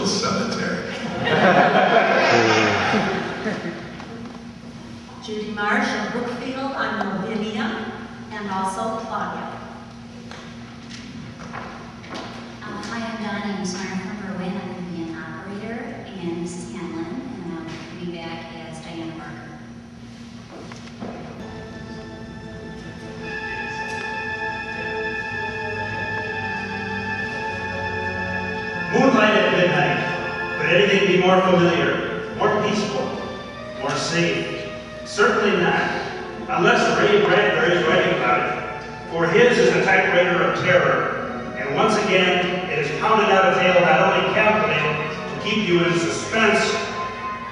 cemetery. Judy Marsh of Brookfield, I'm Lavinia, and also Claudia. Hi, I'm Donna. I'm Smart from Berwyn. I'm going to be an operator, and Mrs. Hanlon, and I'll be back as Diana Barker. Moonlight at midnight. Could anything be more familiar, more peaceful, more safe? Certainly not, unless Ray Bradbury is writing about it. For his is a typewriter of terror, and once again, it is pounded out a tale not only calculated to keep you in suspense,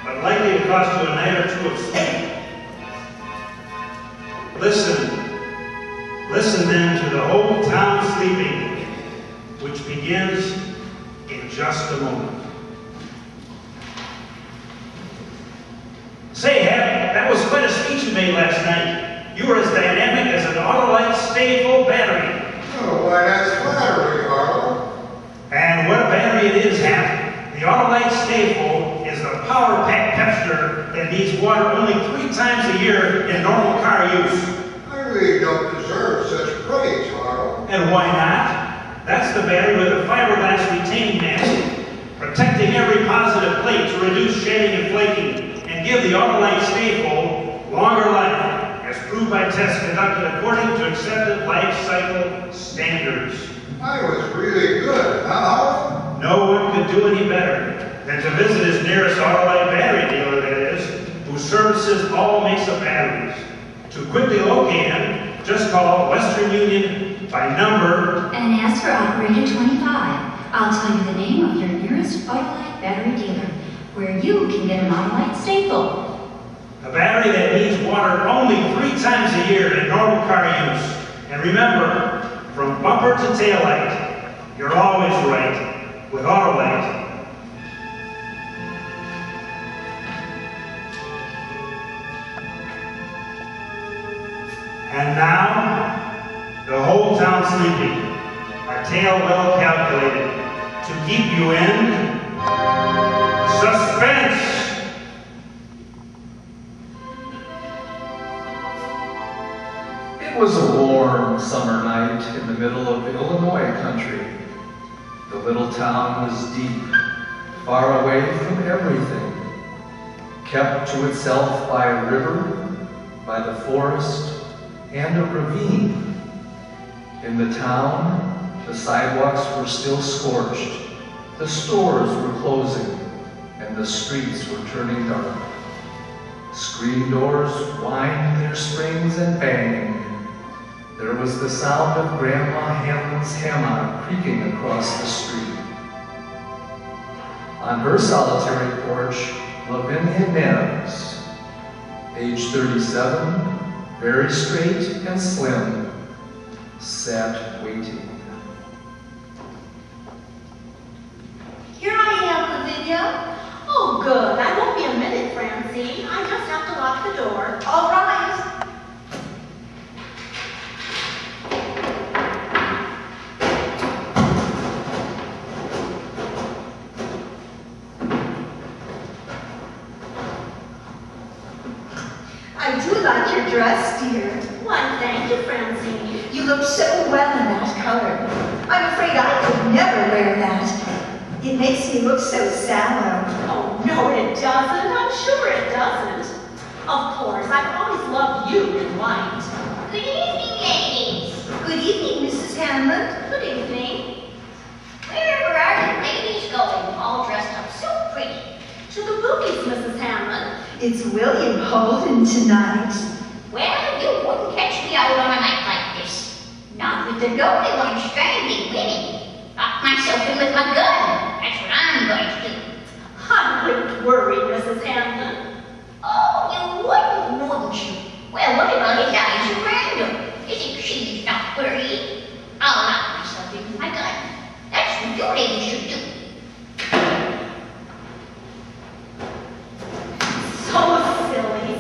but likely to cost you a night or two of sleep. Listen then to the whole town sleeping, which begins in just a moment. Say, Hap, that was quite a speech you made last night. You were as dynamic as an Autolite stay-full battery. Oh, why, that's flattery, Harlow. And what a battery it is, Hap. The Autolite stay-full is the power-packed pepster that needs water only 3 times a year in normal car use. I really don't deserve such praise, Harlow. And why not? That's the battery with a fiberglass retaining mask, protecting every positive plate to reduce shedding and flaking, and give the Autolite stay-full longer life, as proved by tests conducted according to accepted life cycle standards. I was really good, huh, Harlow? No one could do any better than to visit his nearest Autolite battery dealer, that is, who services all makes of batteries. To quickly locate him, just call Western Union by number And ask for operator 25. I'll tell you the name of your nearest Autolite battery dealer, where you can get an Autolite staple. A battery that needs water only 3 times a year in normal car use. And remember, from bumper to taillight, you're always right with Autolite. And now, the whole town sleeping, a tale well calculated to keep you in suspense. It was a warm summer night in the middle of Illinois country. The little town was deep, far away from everything, kept to itself by a river, by the forest, and a ravine. In the town, the sidewalks were still scorched, the stores were closing, and the streets were turning dark. Screen doors whined their springs and banged. There was the sound of Grandma Hanlon's hammock creaking across the street. On her solitary porch, Lavinia Neves, age 37, very straight and slim, sat waiting. Here I am, Lavinia. Oh, good. I won't be a minute, Francine. I just have to lock the door. All right. I do like your dress, dear. Why, thank you, Francine. You look so well in that color. I'm afraid I could never wear that. It makes me look so sallow. Oh, no, it doesn't. I'm sure it doesn't. Of course, I've always loved you in white. Good evening, ladies. Good evening, Mrs. Hanlon. Good evening. Wherever are you ladies going, all dressed up so pretty? To the movies, Mrs. Hammond. It's William Holden tonight. Well, you wouldn't catch me out on a night like this. Not with the only one strangling Winnie. Lock myself in with my gun. That's what I'm going to do. I wouldn't worry, Mrs. Hammond. Oh, you wouldn't you? Well, what about Elijah Randall? Isn't she not worried? I'll lock myself in with my gun. That's what you ladies should do.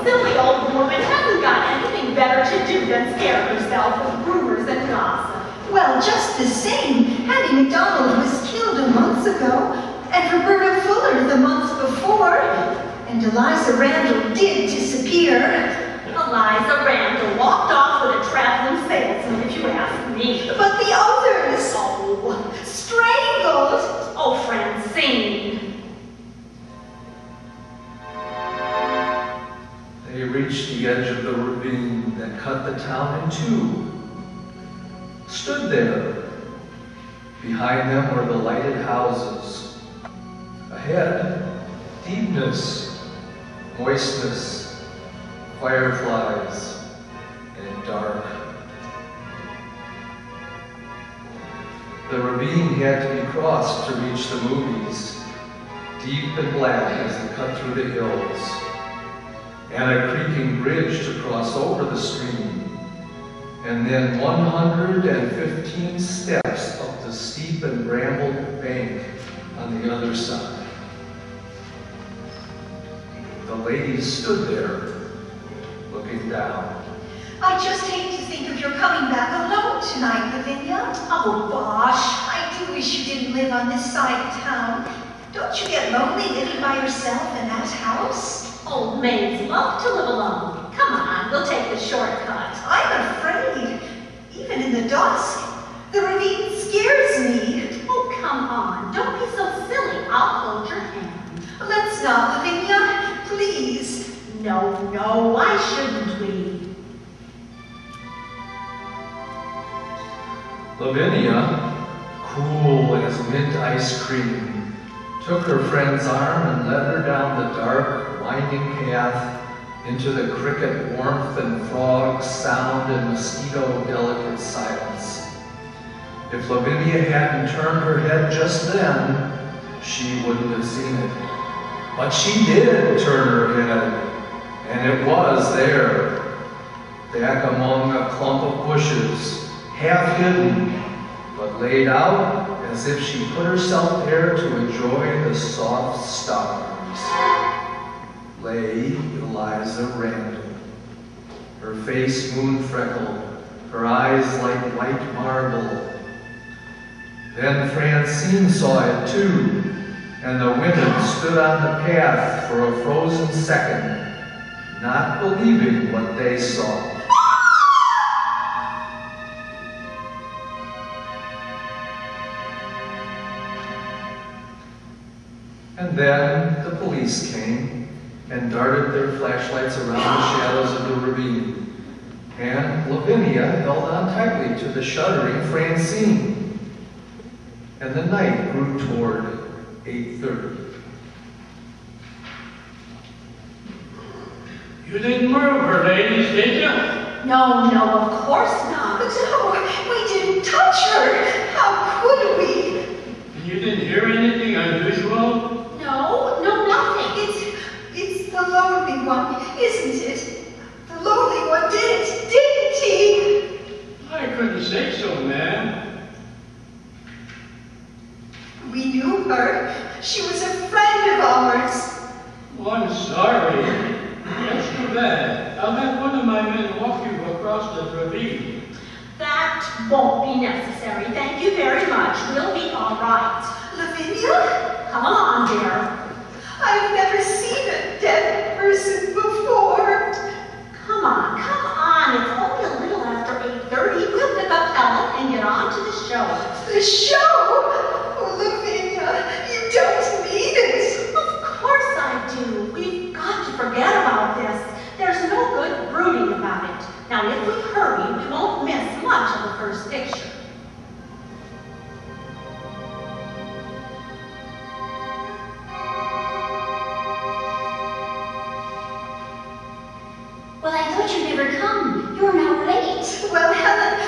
Silly old woman hasn't got anything better to do than scare herself with rumors and gossip. Well, just the same, Hattie MacDonald was killed a month ago, and Roberta before, and Eliza Randall did disappear. Eliza Randall walked off with a traveling salesman, if you ask me. But the others, Oh, strangled. oh, Francine. They reached the edge of the ravine that cut the town in two. Stood there. Behind them were the lighted houses. Ahead, deepness, moistness, fireflies, and dark. The ravine had to be crossed to reach the movies, deep and black as it cut through the hills, and a creaking bridge to cross over the stream, and then 115 steps up the steep and brambled bank on the other side. The ladies stood there, looking down. I just hate to think of your coming back alone tonight, Lavinia. Oh, gosh. I do wish you didn't live on this side of town. Don't you get lonely living by yourself in that house? Old maids love to live alone. Come on, we'll take the shortcut. I'm afraid. Even in the dusk, the ravine scares me. Oh, come on. Don't be so silly. I'll hold your hand. Let's not, Lavinia. Please. No, no, why shouldn't we? Lavinia, cool as mint ice cream, took her friend's arm and led her down the dark, winding path into the cricket warmth and frog sound and mosquito delicate silence. If Lavinia hadn't turned her head just then, she wouldn't have seen it. But she did turn her head, and it was there, back among a clump of bushes, half hidden, but laid out as if she put herself there to enjoy the soft stars. Lay Eliza Randall, her face moon-freckled, her eyes like white marble. Then Francine saw it too, and the women stood on the path for a frozen second, not believing what they saw. And then the police came and darted their flashlights around the shadows of the ravine. And Lavinia held on tightly to the shuddering Francine. And the night grew toward 8:30. You didn't murder her, ladies, did you? No, no, of course not. No, we didn't touch her. How could we? And you didn't hear anything unusual? No, no, nothing. It's the lonely one, isn't it? The lonely one did it, didn't he? I couldn't say so, ma'am. We knew her. She was a friend of ours. Oh, I'm sorry. That's too bad. I'll have one of my men walk you across the ravine. That won't be necessary. Thank you very much. We'll be all right. Lavinia? Come along, dear. I've never seen a dead person before. Come on, come on. It's only a little after 8:30. We'll pick up Helen and get on to the show. The show? Oh, Lavinia, you don't mean it. Of course I do. We've got to forget about this. There's no good brooding about it. Now, if we hurry, we won't miss much of the first picture. Well, I thought you'd never come. You're now late. Well, Helen,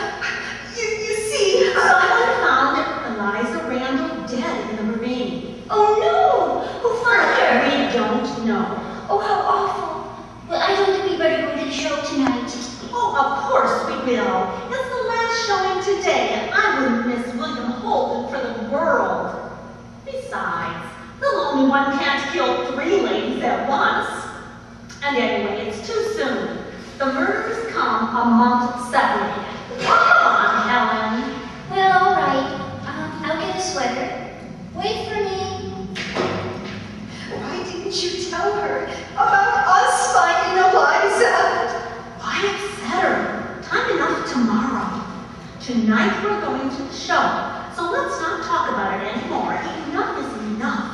you see, Someone found Eliza Randall dead in the ravine. Oh, no! Who found her? We don't know. Oh, how awful. Well, I don't think we better go to the show tonight. Oh, of course we will. It's the last showing today, and I wouldn't miss William Holden for the world. Besides, the lonely one can't kill 3 ladies at once. And anyway, it's too soon. The murders come a month separated. Come on, Helen. Well, all right. I'll get a sweater. Wait for me. why didn't you Tonight we're going to the show, so let's not talk about it anymore. Enough is enough.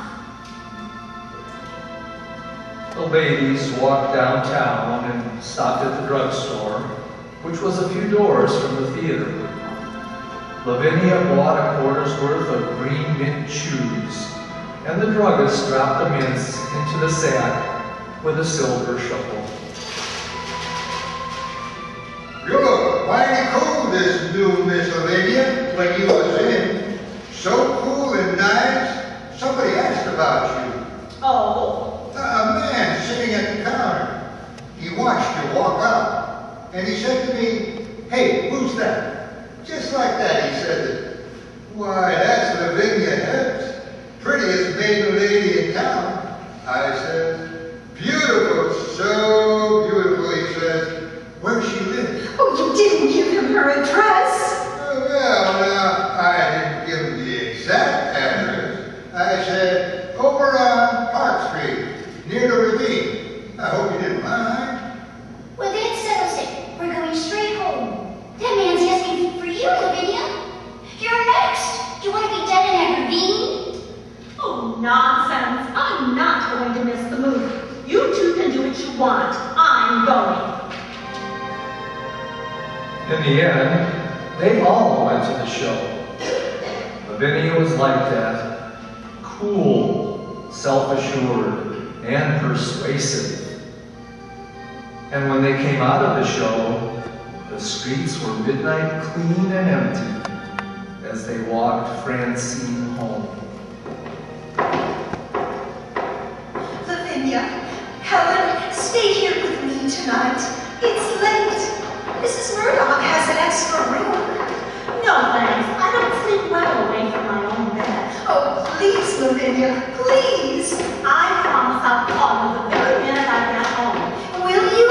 The ladies walked downtown and stopped at the drugstore, which was a few doors from the theater. Lavinia bought a quarter's worth of green mint shoes, and the druggist dropped the mints into the sack with a silver shovel. You look mighty cool this new Miss Lavinia when you was in. So cool and nice. Somebody asked about you. Oh? A man sitting at the counter. He watched you walk up, and he said to me, "Hey, who's that?" Just like that, he said it. "Why, that's Lavinia Hibbs, prettiest maiden lady in town." I said, "Beautiful, so beautiful," he says. "Where she live?" Oh, you didn't give him her address. Well, now, I didn't give him the exact address. I said, "Over on Park Street, near the ravine." I hope you didn't mind. Well, that settles it. We're going straight home. That man's asking for you, Lavinia. You're next. Do you want to be dead in that ravine? Oh, nonsense. I'm not going to miss the movie. You two can do what you want. I'm going. In the end, they all went to the show. Lavinia was like that, cool, self-assured, and persuasive. And when they came out of the show, the streets were midnight clean and empty as they walked Francine home. Lavinia, Helen, stay here with me tonight. It's late. Mrs. Murdoch has an extra room. No, thanks. I don't sleep well away from my own bed. Oh, please, Lavinia, please. I promise I'll call you the very minute I get home. Will you?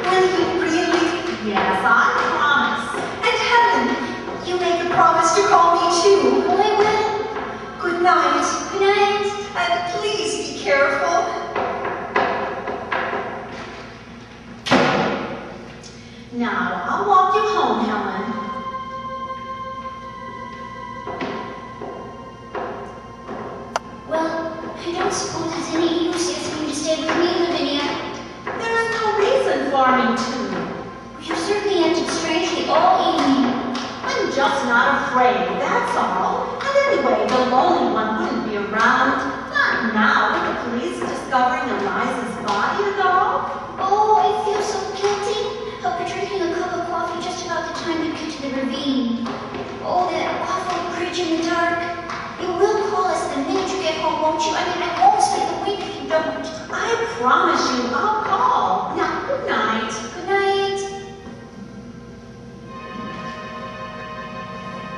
Will you really? Yes, I promise. And Helen, you make a promise to call me too. Oh, I will. Good night. Good night. And please be careful. Now, I'll walk you home, Helen. Well, I don't suppose it's any use asking you to stay with me, Lavinia. There's no reason for me to. You certainly acted strangely all evening. I'm just not afraid, that's all. And anyway, the lonely one wouldn't be around. Not now, with the police discovering Eliza's body and all. Oh, I feel so guilty. I'll be drinking a cup of coffee just about the time you get to the ravine. Oh, that awful bridge in the dark. You will call us the minute you get home, won't you? I mean, I won't sleep a wink if you don't. I promise you, I'll call. Now, good night. Good night.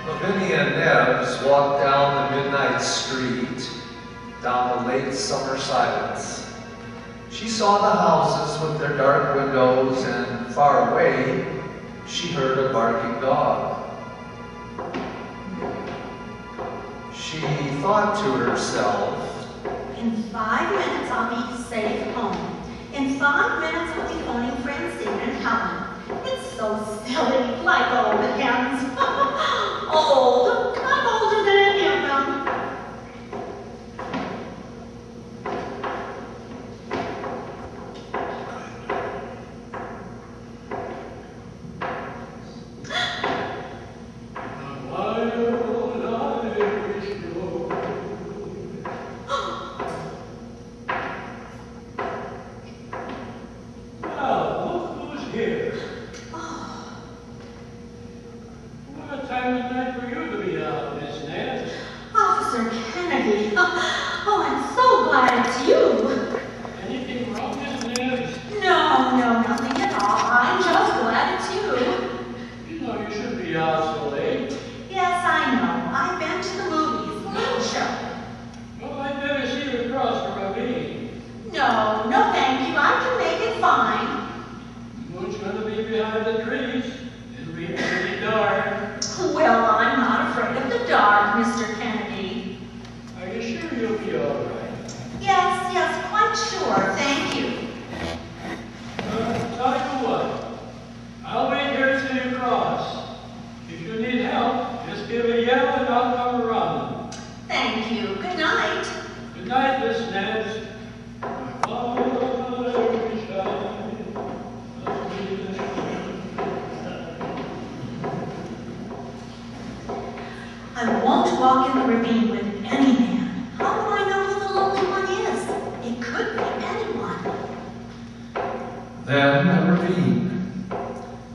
Lavinia and Nebbs walked down the midnight street, down the late summer silence. She saw the houses with their dark windows, and far away, she heard a barking dog. She thought to herself, In 5 minutes, I'll be safe home. In 5 minutes, I'll be phoning Francine and Helen. It's so silly, like old hens. Old. I'm older than any of them. Officer Kennedy. Oh, I'm so glad it's you. Anything wrong, Miss Nance? No, nothing at all. I'm just glad it's you. You know you shouldn't be out so late. Yes, I know. I've been to the movies. Little show. Well, I'd better see you across the ravine. No, thank you. I can make it fine. Moon's gonna be behind the trees. It'll be pretty dark. Well, I'm not afraid of the dark, Mr. Kennedy. Are you sure you'll be all right? Yes, quite sure. Thank you. Tell you what. I'll wait here till you cross. If you need help, walk in the ravine with any man. How do I know who the lonely one is? It could be anyone. Then the ravine.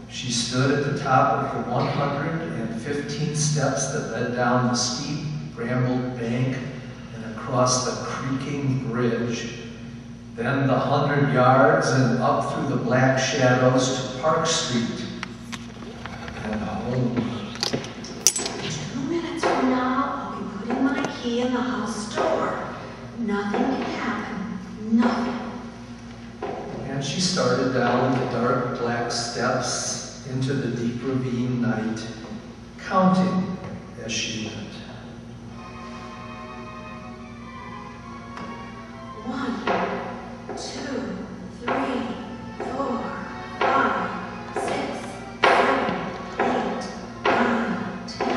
She stood at the top of the 115 steps that led down the steep, brambled bank and across the creaking bridge. Then the 100 yards and up through the black shadows to Park Street and home. 2 minutes from now, I'll be putting my key in the house door. Nothing can happen. Nothing. And she started down the dark black steps into the deep ravine night, counting as she went. 1, 2, 3, 4, 5, 6, 7, 8, 9, 10,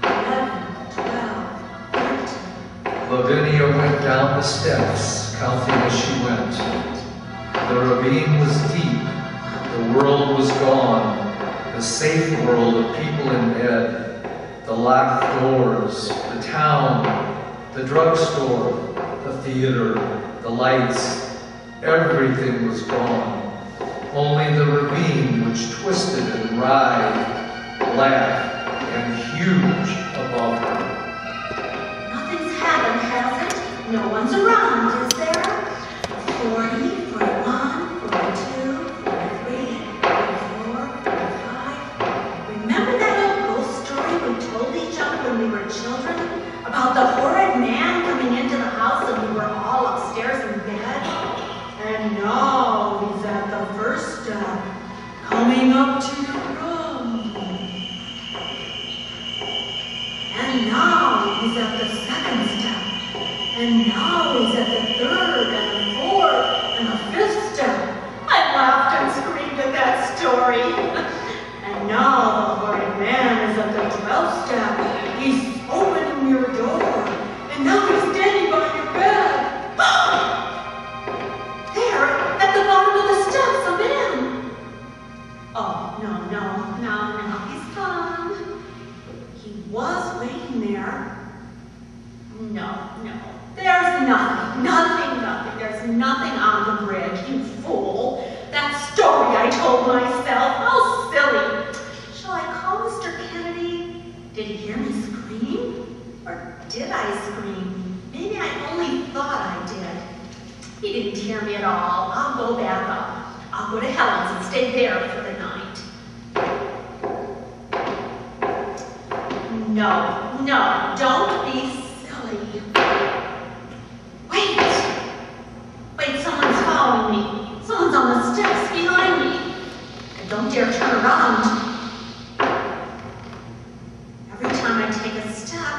11, 12, 13. Lavinia went down the steps, counting as she went. The ravine was deep. The world was gone. The safe world of people in bed. The locked doors. The town. The drugstore. The theater. The lights. Everything was gone. Only the ravine, which twisted and writhed, black and huge above her. Nothing's happened, has it? No one's around, is there? 40, 41, 42, 43, 44, 45. Remember that old ghost story we told each other when we were children? About the horrid man coming into the house and we were all upstairs in bed? And now he's at the first step, coming up to your room. And now he's at the second step. And now he's at the third and the fourth and the fifth step. I laughed and screamed at that story. And now the horrid man is at the 12th step. He's opening your door. And now he's standing by your bed. There, at the bottom of the steps, a man. Oh, no, he's gone. He was waiting there. No. There's nothing. There's nothing on the bridge, you fool. That story I told myself, how silly. Shall I call Mr. Kennedy? Did he hear me scream? Or did I scream? Maybe I only thought I did. He didn't hear me at all. I'll go back up. I'll go to Helen's and stay there for the night. No, don't be silly. Wait, someone's following me. Someone's on the steps behind me. And don't dare turn around. Every time I take a step,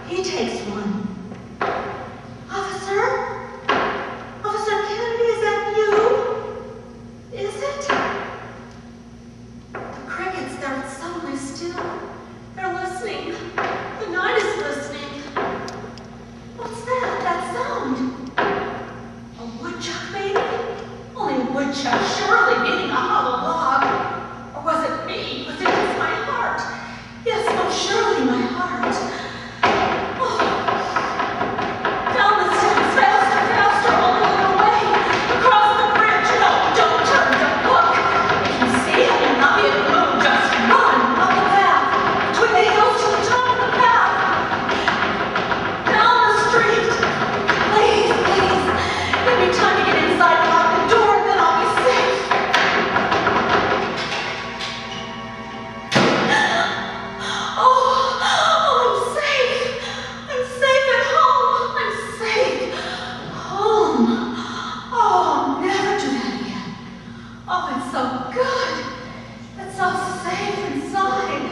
he takes one. Officer? Officer Kennedy, is that you? Is it? The crickets, they're suddenly still. They're listening. The night is listening. What's that? That sound? A woodchuck, maybe? Only a woodchuck, surely beating a hollow log. Or was it me? Was it just my heart? Yes, most surely my heart. Oh. Down the steps, faster, only a little way. Across the bridge. No, don't turn, don't look. If you see it, you'll not be able to move. Just run up the path. Between the hills to the top of the path. Down the street. Please. Give me time to get inside and lock the door, and then I'll be safe. Oh, I'm safe. I'm safe at home. I'm safe. Home. Oh, I'll never do that again. Oh, it's so good. It's so safe inside.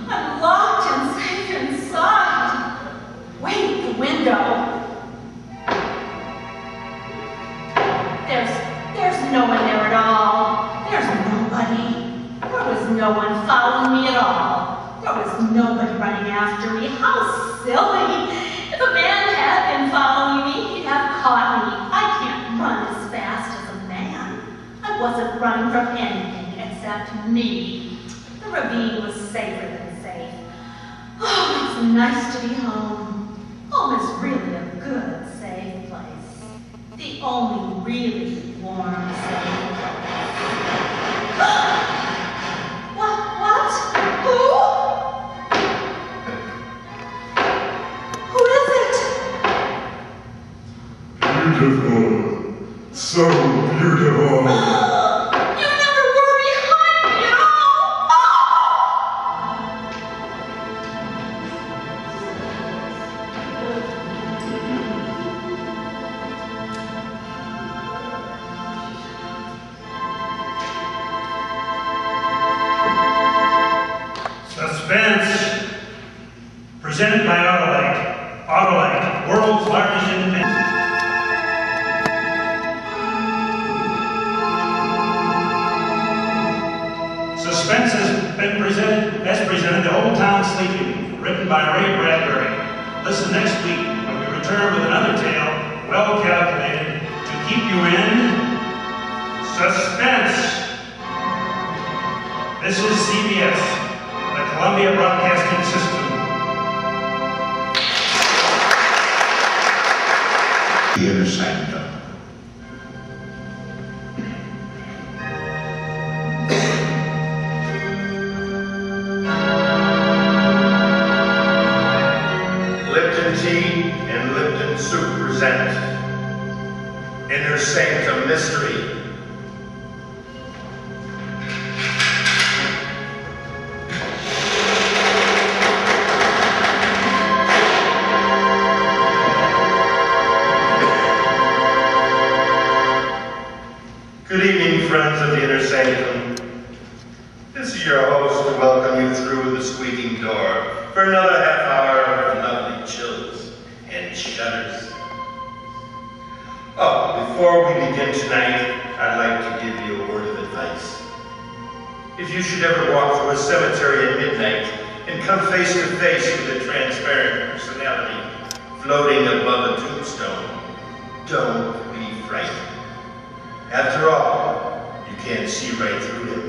I'm locked and safe inside. Wait, the window. There's no one there at all. There's nobody. There was no one following me at all. There was nobody running after me. How silly. If a man had been following me, he'd have caught me. I can't run as fast as a man. I wasn't running from anything except me. The ravine was safer than safe. so nice to be home. Home is really a good, safe place. The only really warm, safe place. What? Who? Who is it? Beautiful. So beautiful. You never were behind me at all. Suspense, presented by Autolite. Autolite, world's largest independent. Suspense has been presented to Old Town Sleeping, written by Ray Bradbury. Listen next week when we return with another tale well calculated to keep you in suspense. This is CBS, the Columbia Broadcasting System. The inner sanctum. Lipton Tea and Lipton Soup present Inner Sanctum Mystery. Good evening, friends of the Inner Sanctum. This is your host to welcome you through the squeaking door for another half hour of lovely chills and shudders. Oh, before we begin tonight, I'd like to give you a word of advice. If you should ever walk through a cemetery at midnight and come face to face with a transparent personality floating above a tombstone, don't be frightened. After all, you can't see right through him.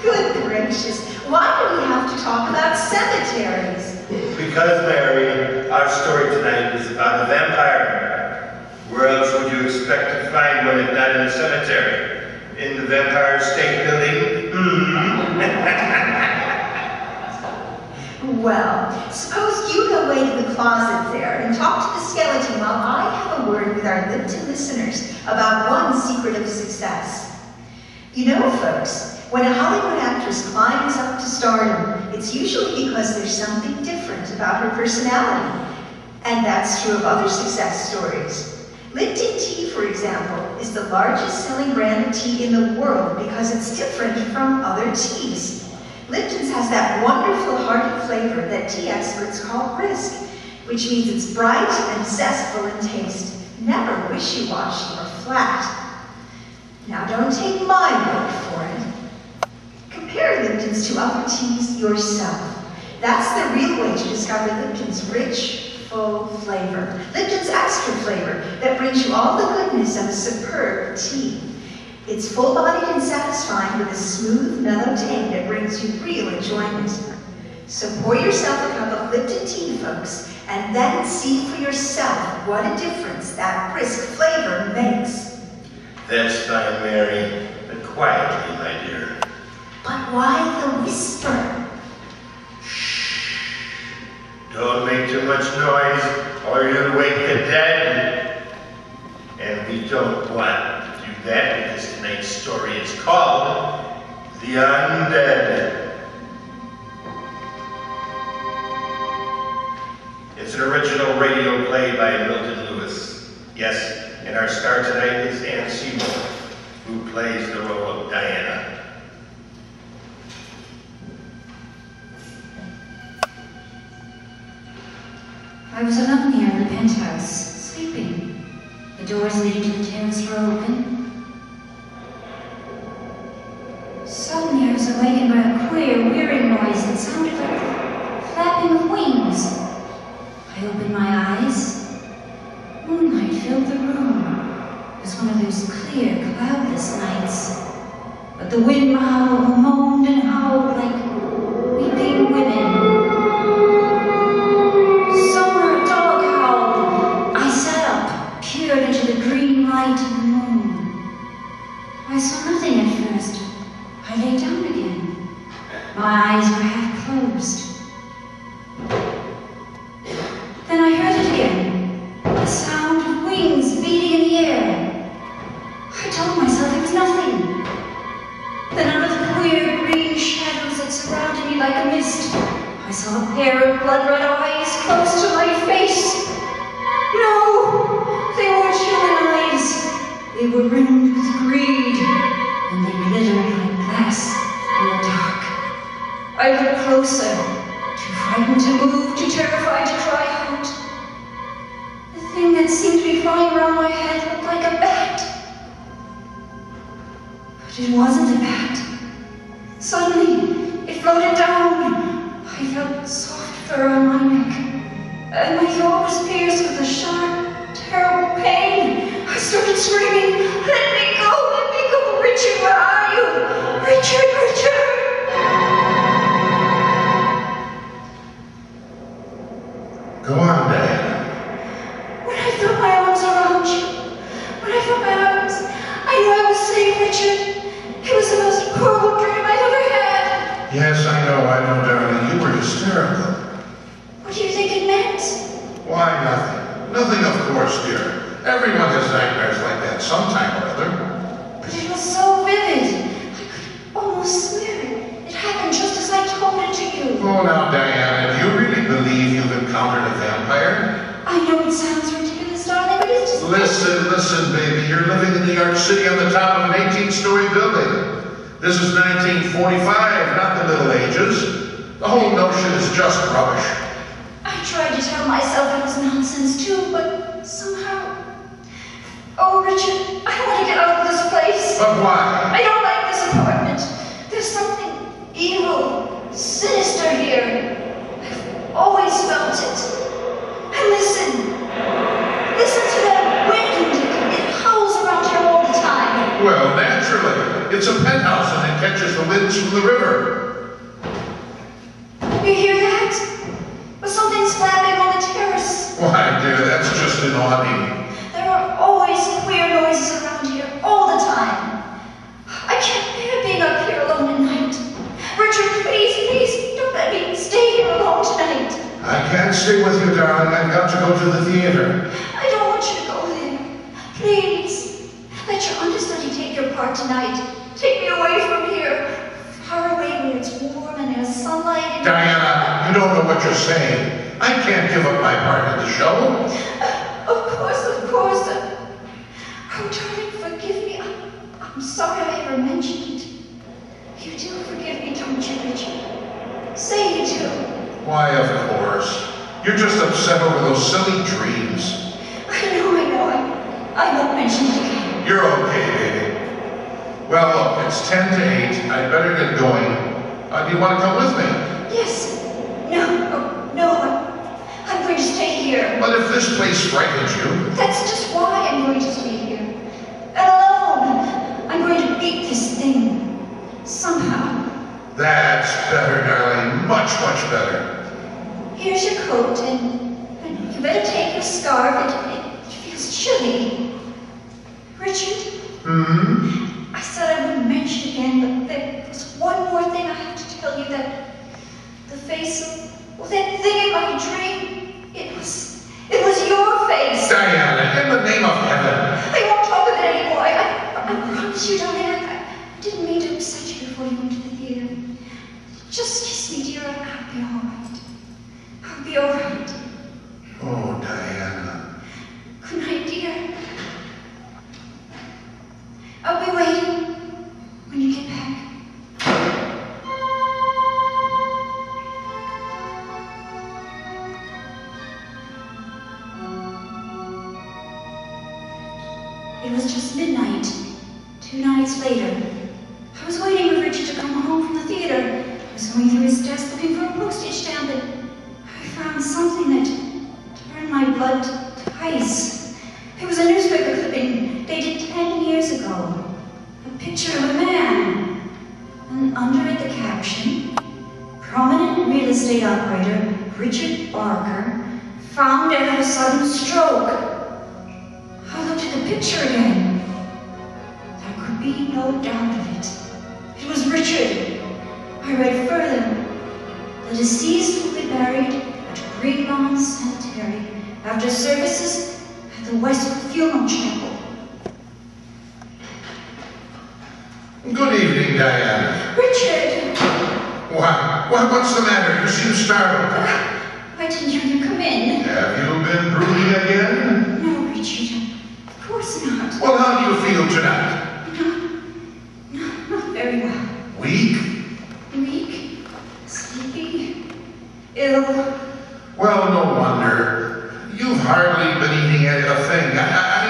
Good gracious, why do we have to talk about cemeteries? Because, Mary, our story tonight is about a vampire. Where else would you expect to find one if not in a cemetery? In the Vampire State Building? Well, suppose you go away to the closet there and talk to the skeleton while I have a word with our Lipton listeners about one secret of success. You know, folks, when a Hollywood actress climbs up to stardom, it's usually because there's something different about her personality. And that's true of other success stories. Lipton Tea, for example, is the largest selling brand of tea in the world because it's different from other teas. Lipton's has that wonderful hearty flavor that tea experts call brisk, which means it's bright and zestful in taste, never wishy-washy or flat. Now don't take my word for it. Compare Lipton's to other teas yourself. That's the real way to discover Lipton's rich, full flavor. Lipton's extra flavor that brings you all the goodness of a superb tea. It's full-bodied and satisfying with a smooth, mellow tang that brings you real enjoyment. So pour yourself a cup of Lipton tea, folks, and then see for yourself what a difference that brisk flavor makes. That's fine, Mary, but quietly, my dear. But why the whisper? Shh. Don't make too much noise, or you'll wake the dead. And we don't want to do that because tonight's story is called The Undead. It's an original radio play by Milton Lewis. Yes, and our star tonight is Anne Seymour, who plays the role of Diana. I was alone here in the penthouse, sleeping. The doors leading to the terrace were open. Suddenly I was awakened by a queer, whirring noise that sounded like flapping of wings. I opened my eyes. Moonlight filled the room. It was one of those clear, cloudless nights. But the wind moaned and howled like weeping women. half closed. Then I heard it again, the sound of wings beating in the air. I told myself it was nothing. Then out of the queer green shadows that surrounded me like a mist, I saw a pair of blood-red eyes close to my face. No, they weren't human eyes. They were rimmed with greed, and they glittered like glass in the dark. I looked closer, too frightened to move, too terrified to cry out. The thing that seemed to be flying around my head looked like a bat. But it wasn't a bat. Suddenly, it floated down. I felt soft fur on my neck, and my throat was pierced with a sharp, terrible pain. I started screaming, "Let me go! Let me go! Richard, where are you? Richard, Richard!" Go on, Diana. When I felt my arms around you, when I felt my arms, I knew I was safe, Richard. It was the most horrible dream I've ever had. Yes, I know, darling. You were hysterical. What do you think it meant? Why, nothing. Nothing, of course, dear. Everyone has nightmares like that sometime or other. But it was so vivid. I could almost swear it. It happened just as I told it to you. Oh, now, Diana, do you really believe you've encountered a vampire? I know it sounds ridiculous, darling, but it's just... Listen, baby. You're living in New York City on the top of an 18-story building. This is 1945, not the Middle Ages. The whole notion is just rubbish. I tried to tell myself it was nonsense too, but somehow... Oh, Richard, I want to get out of this place. But why? I don't like this apartment. There's something evil, sinister here. I've always felt it. And listen to that wind. It howls around here all the time. Well, naturally. It's a penthouse and it catches the winds from the river. You hear that? Or something slapping on the terrace. Why, dear, that's just an awning. There are always queer noises around here, all the time. I can't bear being up here alone at night. Richard, please, don't let me stay here alone tonight. I can't stay with you, darling. I've got to go to the theater. I don't want you to go there. Please, let your understudy take your part tonight. Take me away from here. Far away where it's warm and there's sunlight and... Diana, you don't know what you're saying. I can't give up my part in the show. Of course. Oh, darling, forgive me. I'm sorry I ever mentioned it. You do forgive me, don't you, Richard? Say you do. Why, of course. You're just upset over those silly dreams. I know. I won't mention it again. You're okay, baby. Well, look, it's 10 to 8. I'd better get going. Do you want to come with me? Yes. No. I'm going to stay here. But if this place frightens you... That's just why I'm going to stay here. And alone. I'm going to beat this thing. Somehow. That's better, darling. Much better. Here's your coat, and you better take your scarf. It feels chilly. Richard? Hmm? I said I wouldn't mention again, but there was one more thing I have to tell you, that the face of that thing in my dream, it was your face. Diana, in the name of heaven. I won't talk of it anymore. I promise you, darling, I didn't mean to upset you before you went to the theater. Just kiss me, dear, and I'll be all right. I'll be all right. Oh, Diana. Good night, dear. I'll be waiting when you get back. It was just midnight, 2 nights later. I was waiting for Richard to come home from the theater. I was going through his desk looking for a postage stamp, and I found something that turned my blood to ice. It was a newspaper clipping dated 10 years ago. A picture of a man. And under it the caption, "Prominent real estate operator Richard Barker found after a sudden stroke." I looked at the picture again. There could be no doubt of it. It was Richard. I read further. The deceased will be buried at Greenlawn Cemetery after services at the Westwood Funeral Chapel. Good evening, Diana. Richard! What's the matter? You seem startled. Why didn't you come in? Have you been brooding again? No, Richard. Of course not. Well, how do you feel tonight? Not very well. Weak? Weak, sleepy, ill. Well, no wonder. You've hardly been eating a thing. I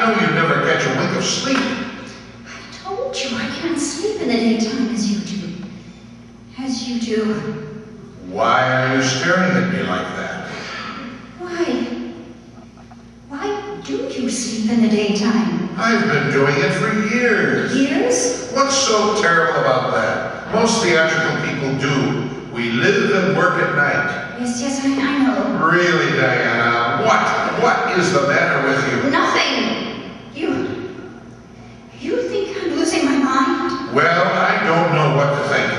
know you never catch a wink of sleep. I told you I can't sleep in the daytime as you do. As you do. Why are you staring at me like that? Why? Why do you sleep in the daytime? I've been doing it for years. Years? What's so terrible about that? Most theatrical people do. We live and work at night. Yes, I know. Really, Diana? What is the matter with you? Nothing. You think I'm losing my mind? Well, I don't know what to think.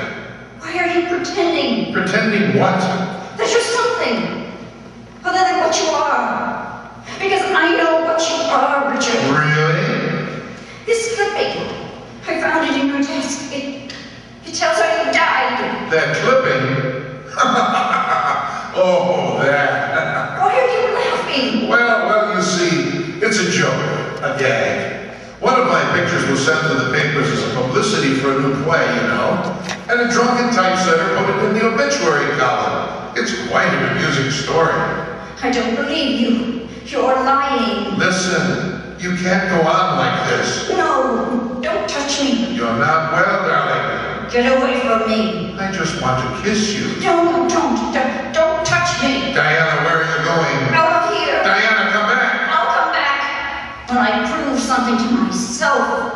Why are you pretending? Pretending what? That you're something other than what you are. Because I know what you are, Richard. Really? This clipping, I found it in your desk. It tells her you died. That clipping? Oh, that. Why are you laughing? Well, you see, it's a joke, a gag. One of my pictures was sent to the papers as a publicity for a new play, you know. And a drunken typesetter put it in the obituary column. It's quite an amusing story. I don't believe you. You're lying. Listen, you can't go on like this. No, don't touch me. You're not well, darling. Get away from me. I just want to kiss you. Don't touch me. Diana, where are you going? Out of here. Diana, come back. I'll come back when I prove something to myself.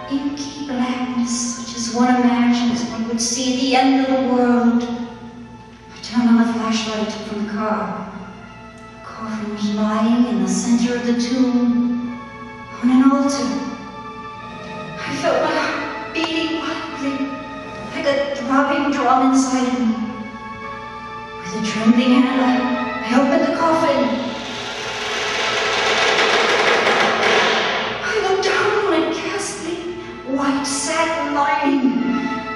Inky blackness, such as one imagines one would see the end of the world. center of the tomb, on an altar. I felt my heart beating wildly, like a throbbing drum inside of me. With a trembling hand, I opened the coffin. I looked down on a ghastly, white satin lining.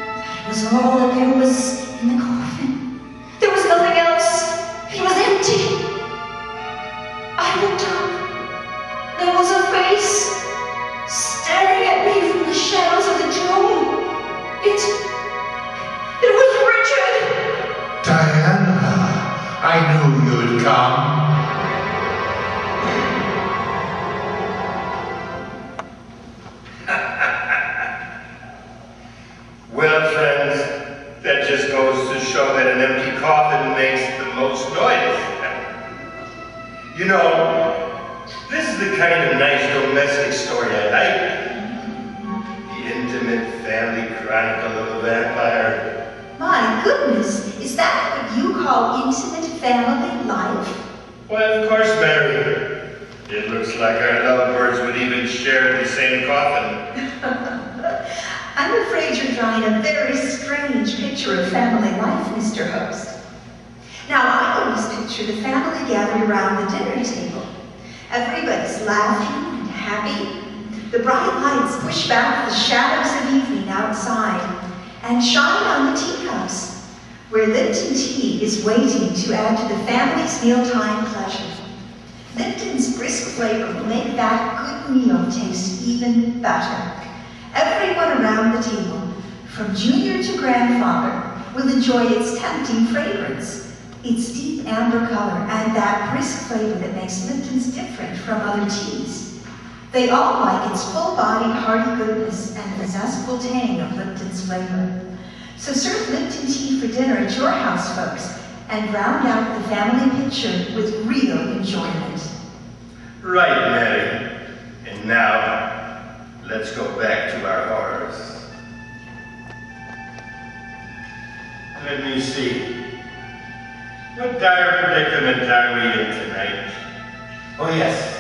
That was all that there was in the coffin. There was nothing else. It was empty. I looked up. There was a face staring at me from the shadows of the tomb. It was Richard. Diana, I knew you'd come. Well, friends, that just goes to show that an empty coffin makes the most noise. You know, this is the kind of nice domestic story I like. The intimate family chronicle of a vampire. My goodness, is that what you call intimate family life? Why, of course, Mary. It looks like our lovebirds would even share the same coffin. I'm afraid you're drawing a very strange picture of family life, Mr. Host. Now, I always picture the family gathered around the dinner table. Everybody's laughing and happy. The bright lights push back the shadows of evening outside and shine on the teacups, where Lipton tea is waiting to add to the family's mealtime pleasure. Lipton's brisk flavor will make that good meal taste even better. Everyone around the table, from junior to grandfather, will enjoy its tempting fragrance, its deep amber color, and that brisk flavor that makes Lipton's different from other teas. They all like its full-bodied, hearty goodness and the zestful tang of Lipton's flavor. So serve Lipton tea for dinner at your house, folks, and round out the family picture with real enjoyment. Right, Mary. And now, let's go back to our horrors. Let me see. What dire predicament are we in tonight? Oh, yes.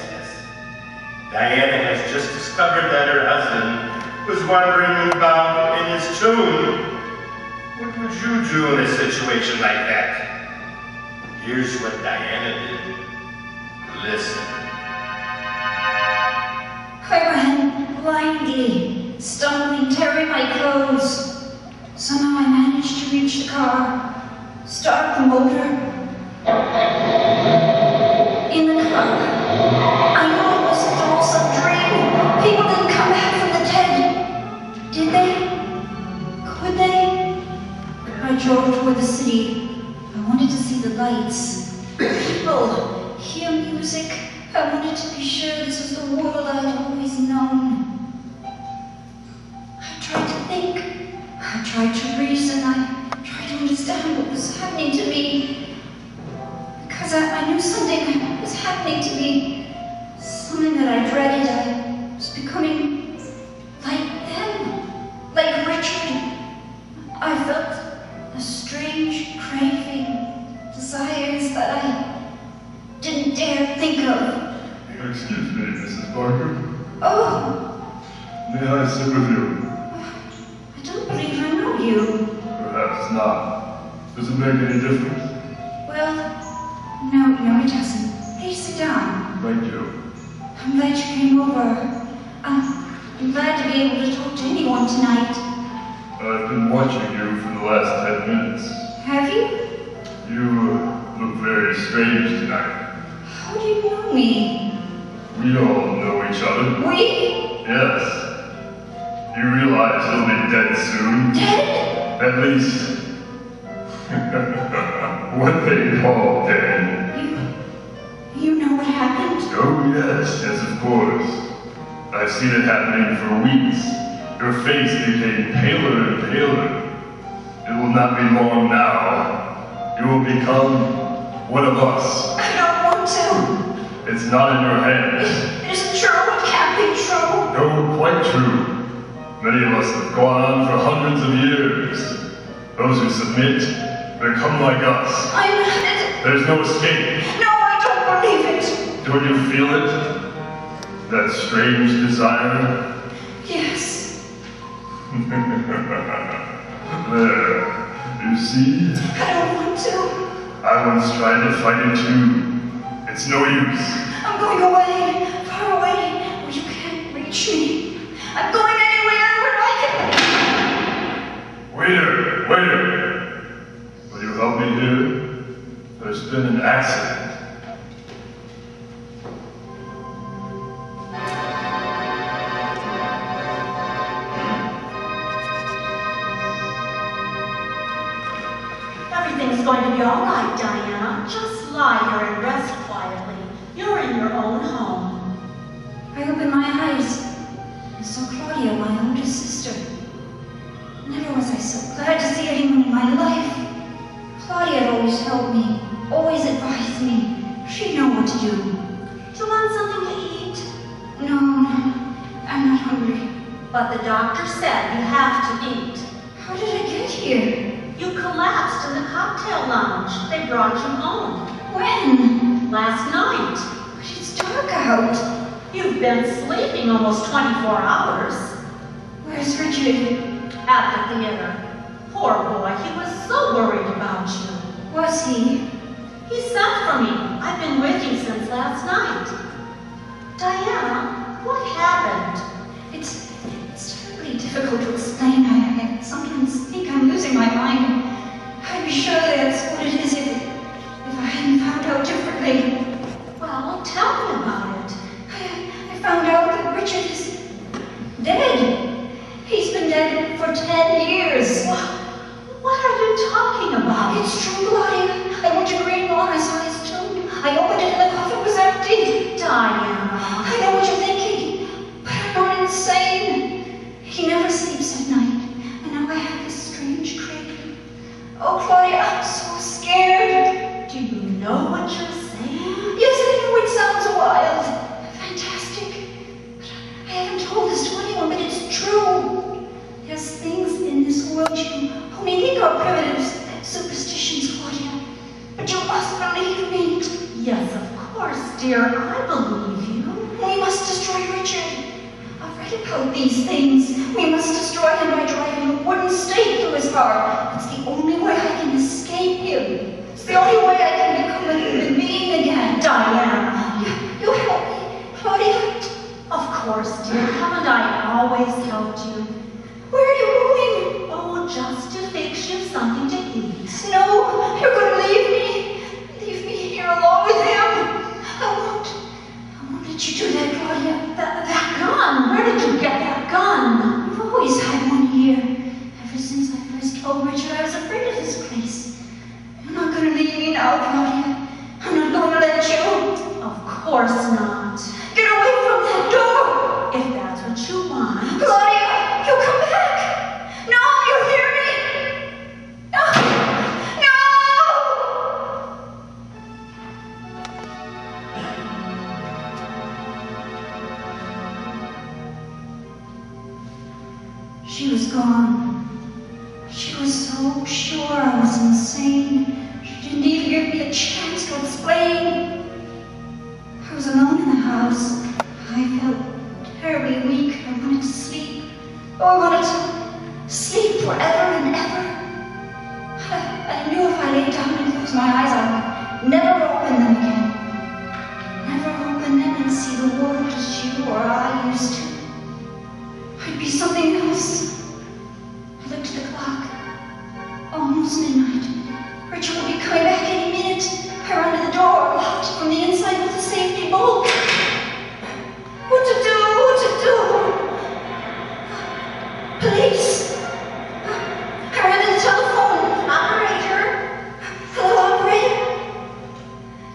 Diana has just discovered that her husband was wandering about in his tomb. What would you do in a situation like that? Here's what Diana did. Listen. I ran blindly, stumbling, tearing my clothes. Somehow I managed to reach the car, start the motor. In the car, I know it was all some dream. People didn't come back from the dead. Did they? Could they? I drove toward the city. I wanted to see the lights. People, hear music. I wanted to be sure this was the world I'd always known. I tried to think. I tried to reason. I tried to understand what was happening to me. Because I knew something was happening to me. Something that I dreaded. I was becoming like them. Like Richard. I felt a strange craving. Desires that I didn't dare think of. Excuse me, Mrs. Barker. Oh, May I sit with you? I don't believe I know you. Perhaps not. Does it make any difference? Well, no, it doesn't. Please sit down. Thank you. I'm glad you came over. I'm glad to be able to talk to anyone tonight. I've been watching you for the last 10 minutes. Have you? You look very strange tonight. How do you know me? We all know each other. We? Yes. You realize you'll be dead soon? Dead? At least, what they call dead. You know what happened? Oh yes, of course. I've seen it happening for weeks. Your face became paler and paler. It will not be long now. You will become one of us. I don't want to. It's not in your hands. It isn't true. It can't be true. No, quite true. Many of us have gone on for hundreds of years. Those who submit, become like us. I'm not. There's no escape. No, I don't believe it. Don't you feel it? That strange desire? Yes. There. You see? I don't want to. I once tried to fight it too. It's no use. I'm going away, far away, where you can't reach me. I'm going anywhere where I can... Waiter! Waiter! Will you help me here? There's been an accident. Everything's going to be all right, Diana. Just lie here and rest quietly. You're in your own home. I opened my eyes and saw Claudia, my oldest sister. Never was I so glad to see anyone in my life. Claudia had always helped me, always advised me. She'd know what to do. Do you want something to eat? No, I'm not hungry. But the doctor said you have to eat. How did I get here? You collapsed in the cocktail lounge. They brought you home. When? Last night. But it's dark out. You've been sleeping almost 24 hours. Where's Richard? At the theater. Poor boy, he was so worried about you. Was he? He sent for me. I've been waiting since last night. Diana, what happened? It's terribly difficult to explain. I sometimes think I'm losing my mind. I'd be sure that's what it is if I hadn't found out differently. Well, tell me about it. I found out that Richard is dead. He's been dead for 10 years. What are you talking about? It's true, Claudia. I went to Green Lawn. I saw his tomb. I opened it and the coffin was empty. Diana. I know what you're thinking, but I'm not insane. He never sleeps at night, and now I have this strange craving. Oh, Claudia, I'm so scared. Do you know what you're saying? Yes, I know it sounds wild, fantastic, but I haven't told this to anyone, but it's true. There's things in this world you only think are primitive superstitions, Claudia, but you must believe me. Yes, of course, dear. I believe you. We must destroy Richard. I've read about these things. We must destroy him by driving a wooden stake through his heart. It's the only way I can escape him. It's the only way I can become a human being again. Diana. You help me, Claudia. Of course, dear. Haven't I always helped you? Where are you going? Oh, just to fix you something to eat. No, you're going to leave me. Leave me here along with him. I won't let you do that, Claudia. That gun! Where did you get that gun? I've always had one here. Ever since I first told Richard I was afraid of this place. You're not going to leave me now, Claudia. I'm not going to let you. Of course not. Get away from that door. If that's what you want. Claudia, you come back. No, you hear me? No. No! She was gone. She was so sure I was insane. She didn't even give me a chance to explain. I was alone in the house. I felt terribly weak. I wanted to sleep. Oh, I wanted to sleep forever and ever. I knew if I lay down and closed my eyes, I would never open them again. Never open them and see the world as you or I used to. I'd be something else. I looked at the clock. Almost midnight. Richard will be coming back any minute. I ran to the door, locked from the inside with a safety bolt. What to do? What to do? Police. I ran to the telephone. Operator. Hello, operator.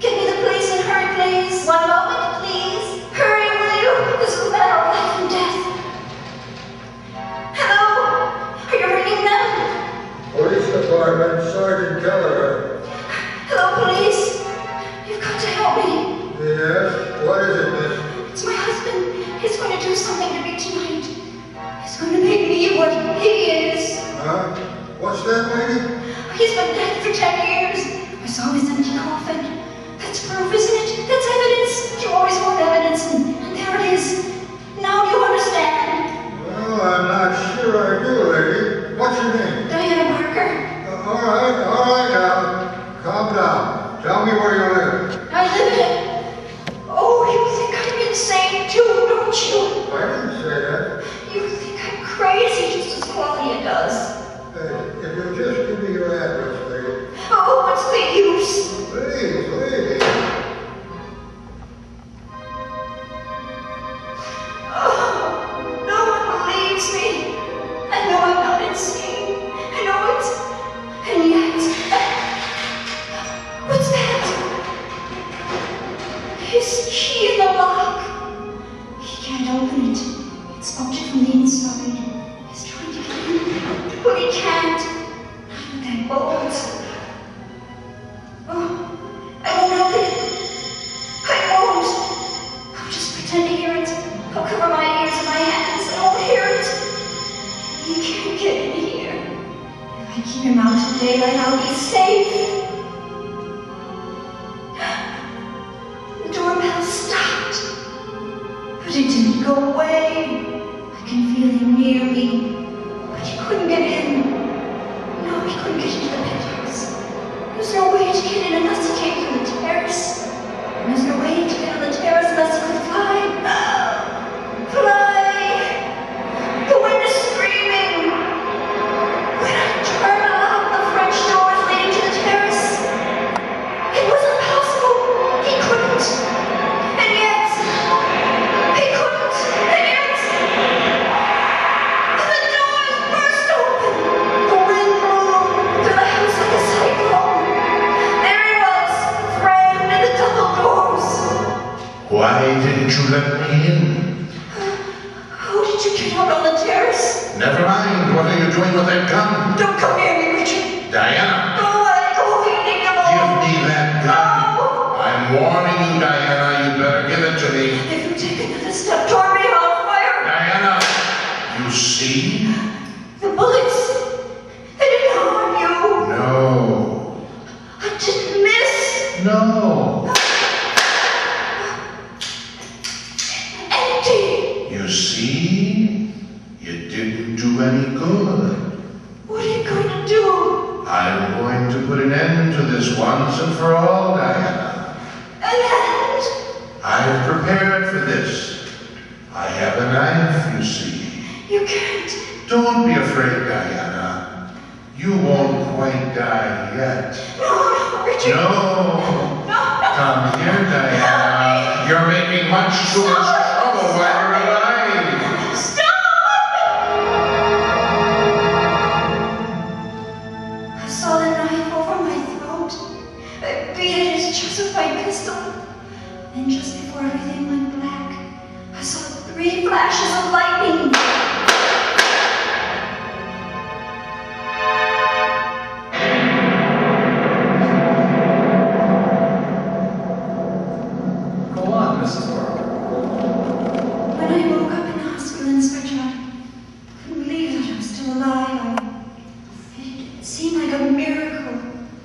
Get me the police and hurry, please. One moment, please. Hurry, will you? This is a matter of life and death. Hello? Are you ringing them? Police Department, Sergeant Keller. Hello, police. You've got to help me. Yes? What is it, miss? It's my husband. He's going to do something to me tonight. He's going to make me what he is. Huh? What's that, lady? He's been dead for 10 years. I saw his empty coffin. That's proof, isn't it? That's evidence. You always want evidence, and there it is. Now do you understand? Well, I'm not sure I do, lady. What's your name? Diana Parker. All right, now. Calm down. Tell me where you live. I live in it. Oh, you think I'm insane too, don't you? I didn't say that. You think I'm crazy just as Claudia does. If you'll just give me your address, lady. Oh, what's the use? Please, lady. Oh, no one believes me. I know I'm not insane. I know it. And yet... What's that? His key in the lock. He can't open it. It's bolted from the inside. He's trying to get in, but he can't. Not with that bolt. Oh, I won't open it. I won't. I'll just pretend to hear it. I'll cover my ears and my hands. I won't hear it. He can't get in here. If I keep him out till daylight, I'll be safe. The doorbell stopped, but it didn't go away. I can feel him near me, but he couldn't get in. No, he couldn't get into the penthouse. There's no way to get in unless he came through the terrace. And there's no way to get on the terrace unless he could fly. Fly! The wind is screaming. When I turned out the French doors leading to the terrace, it wasn't possible. He couldn't. And yet, he couldn't. And yet, the doors burst open. The wind blew through the house like a cyclone. There he was, framed in the double doors. Why didn't you let me in? How did you get out on the terrace? Never mind. What are you doing with that gun? Don't come near me, Richard. Diana, Go away. Go away. Leave me give alone. me that gun. No. I'm warning you, Diana. You better give it to me. If you take another step toward me, I'll fire. Diana, you see? The bullets. They didn't harm you. No. I didn't miss. No. Empty. You see? You didn't do any good. What are you going to do? I'm going to put an end to this once and for all, Diana. And I've prepared for this. I have a knife, you see. you can't. Don't be afraid, Diana. You won't quite die yet. No, Richard. No. No. Come here, Diana. You're making much too much trouble while you're alive. Stop! I saw the knife over my throat. I beat at his chest with my pistol. Then just before everything went black, I saw 3 flashes of lightning. Go on, Mrs. Parker. When I woke up in the hospital, Inspector, I couldn't believe that I was still alive. It seemed like a miracle.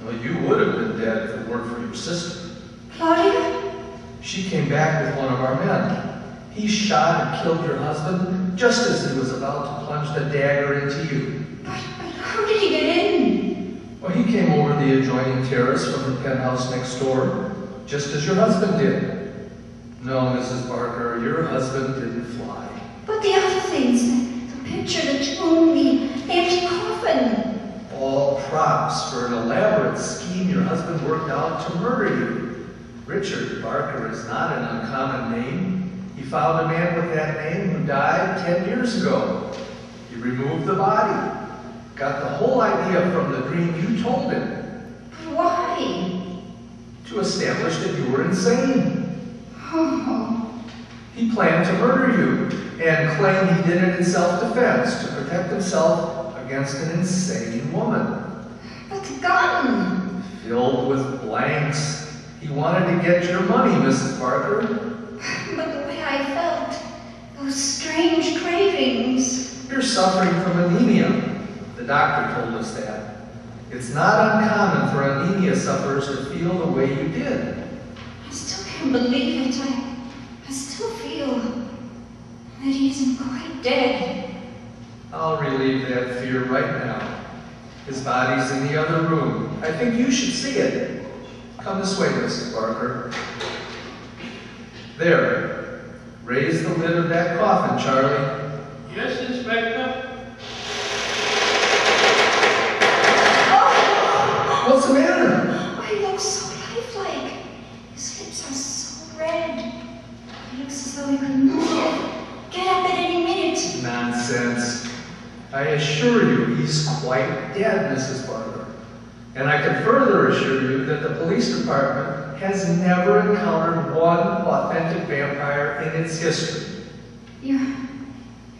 Well, you would have been dead if it weren't for your sister. Claudia? She came back with one of our men. He shot and killed your husband just as he was about to plunge the dagger into you. But how did he get in? Well, he came over the adjoining terrace from the penthouse next door, just as your husband did. No, Mrs. Barker, your husband didn't fly. But the other things, the picture, the tomb, the empty coffin. All props for an elaborate scheme your husband worked out to murder you. Richard Barker is not an uncommon name. He found a man with that name who died 10 years ago. He removed the body. Got the whole idea from the dream you told him. But why? To establish that you were insane. Oh. He planned to murder you and claimed he did it in self-defense to protect himself against an insane woman. But the gun. Filled with blanks. He wanted to get your money, Mrs. Barker. But the way I felt, those strange cravings. You're suffering from anemia. The doctor told us that. It's not uncommon for anemia sufferers to feel the way you did. can't believe it. I still feel that he isn't quite dead. I'll relieve that fear right now. His body's in the other room. I think you should see it. Come this way, Mr. Barker. There. Raise the lid of that coffin, Charlie. Yes, Inspector? What's the matter? Oh, he looks so lifelike. His lips are so red. He looks as though he could get up at any minute. Nonsense. I assure you he's quite dead, Mrs. Barker. And I can further assure you that the police department has never encountered one authentic vampire in its history. You're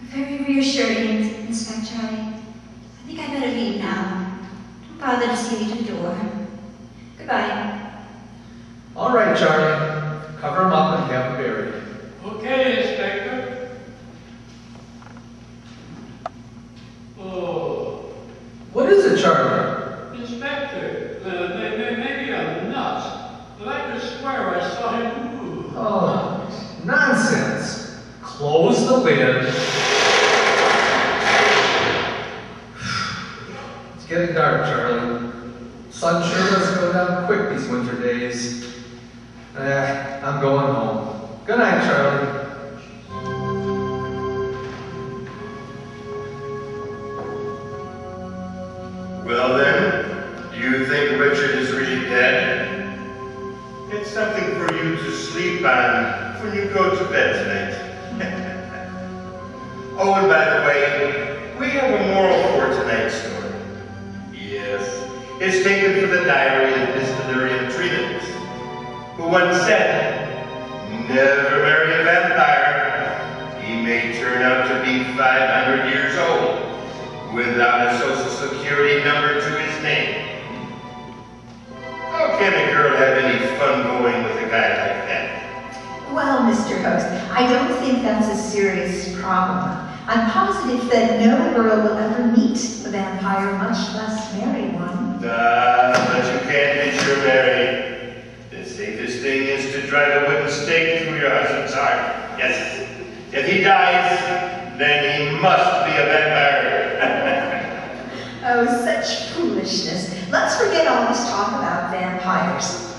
very reassuring, Inspector. I think I better leave now. Don't bother to see me to the door. Goodbye. All right, Charlie. Cover him up and have him buried. Okay, Inspector. Oh. What is it, Charlie? Inspector, maybe I'm nuts, but I could swear I saw him move. Oh, nonsense. Close the lid. It's getting dark, Charlie. Sun sure does go down quick these winter days. I'm going home. Good night, Charlie. Well then, do you think Richard is really dead? It's something for you to sleep on when you go to bed tonight. Oh, and by the way, we have a moral for tonight's story. Yes, it's taken from the diary of Miss Delirium Treatment, who once said, "Never marry a vampire. He may turn out to be 500 years old without a social security number to his name." How can a girl have any fun going with a guy like that? Well, Mr. Host, I don't think that's a serious problem. I'm positive that no girl will ever meet a vampire, much less marry one. But you can't be sure, Mary. The safest thing is to drive a wooden stake through your husband's heart. Yes. If he dies, then he must be a vampire. Oh, such foolishness. Let's forget all this talk about vampires.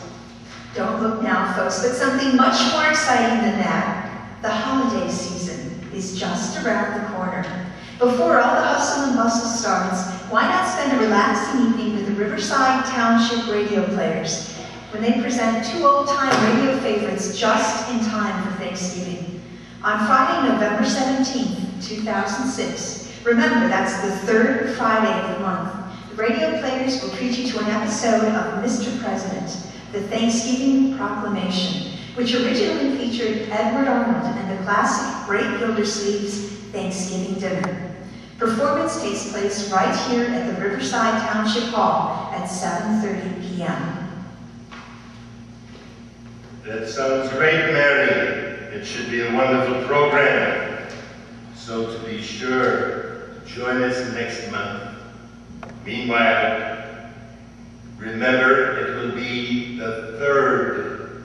Don't look now, folks, but something much more exciting than that. The holiday season is just around the corner. Before all the hustle and bustle starts, why not spend a relaxing evening with the Riverside Township radio players when they present two old-time radio favorites just in time for Thanksgiving? On Friday, November 17th, 2006, remember that's the third Friday of the month, the radio players will treat you to an episode of Mr. President, the Thanksgiving Proclamation, which originally featured Edward Arnold and the classic Great Gildersleeve's Thanksgiving Dinner. Performance takes place right here at the Riverside Township Hall at 7:30 p.m. That sounds great, Mary. It should be a wonderful program. So to be sure, join us next month. Meanwhile, remember it will be the third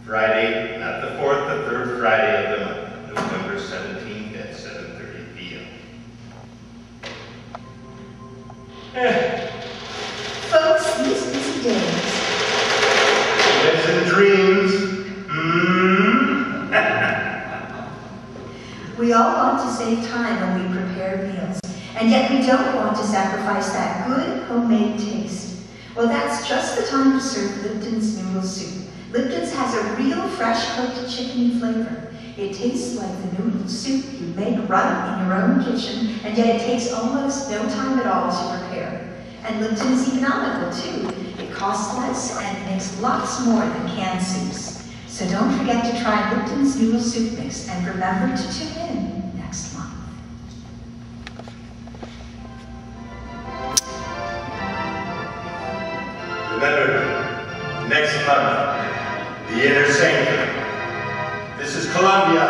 Friday, not the fourth, the third Friday of the month, November 17th at 7:30 p.m. Folks, these busy days. Lives and dreams. We all want to save time when we prepare meals, and yet we don't want to sacrifice that good homemade taste. Well, that's just the time to serve Lipton's noodle soup. Lipton's has a real fresh-cooked chicken flavor. It tastes like the noodle soup you make right in your own kitchen, and yet it takes almost no time at all to prepare. And Lipton's economical, too. It costs less and makes lots more than canned soups. So don't forget to try Lipton's Noodle Soup Mix, and remember to tune in next month. Remember, next month, the Inner Sanctum. This is Columbia.